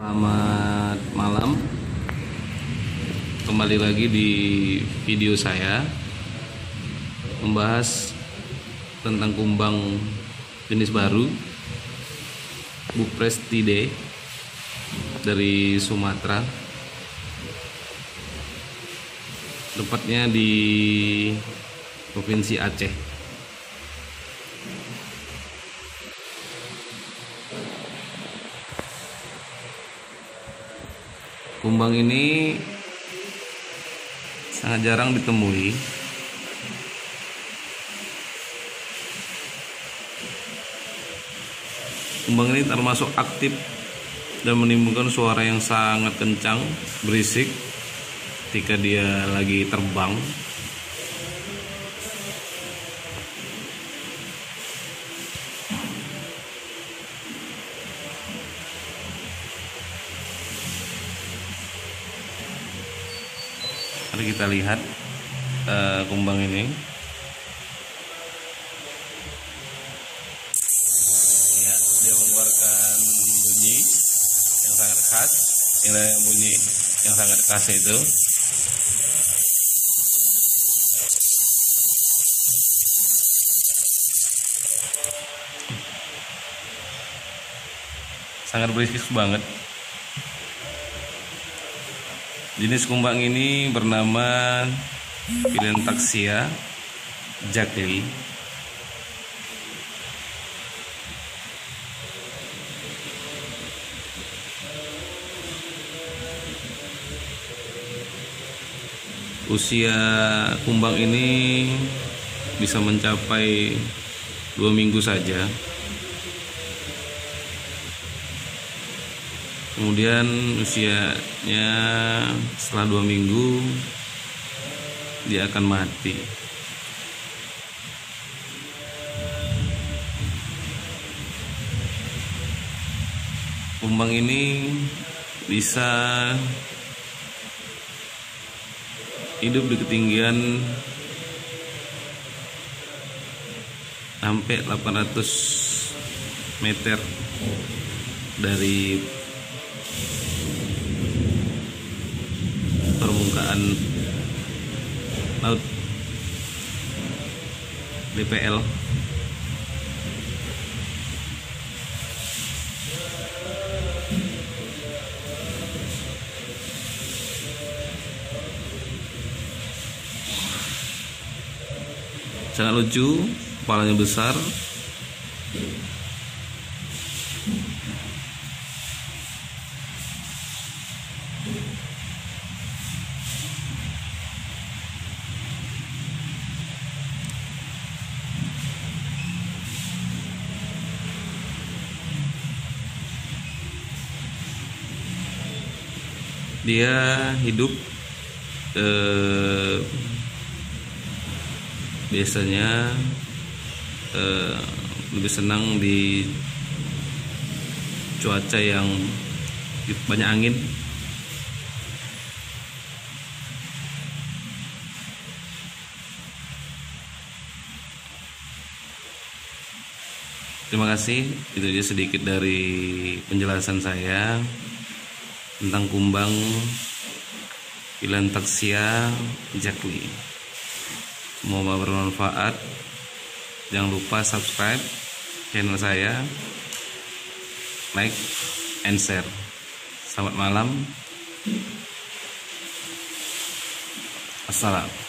Selamat malam, kembali lagi di video saya membahas tentang kumbang jenis baru Buprestidae dari Sumatera, tepatnya di Provinsi Aceh. Kumbang ini sangat jarang ditemui. Kumbang ini termasuk aktif dan menimbulkan suara yang sangat kencang, berisik ketika dia lagi terbang. Mari kita lihat kumbang ini. Ya, dia mengeluarkan bunyi yang sangat khas. Ini bunyi yang sangat khas itu. Sangat berisik banget. Jenis kumbang ini bernama Phylentaxia jackli. Usia kumbang ini bisa mencapai 2 minggu saja. Kemudian usianya setelah 2 minggu dia akan mati. Kumbang ini bisa hidup di ketinggian sampai 800 meter dari permukaan laut DPL. Sangat lucu, kepalanya besar. Dia hidup biasanya lebih senang di cuaca yang banyak angin. Terima kasih, itu aja sedikit dari penjelasan saya tentang kumbang Phylentaxia jackli. Semoga bermanfaat. Jangan lupa subscribe channel saya, like and share. Selamat malam. Assalam.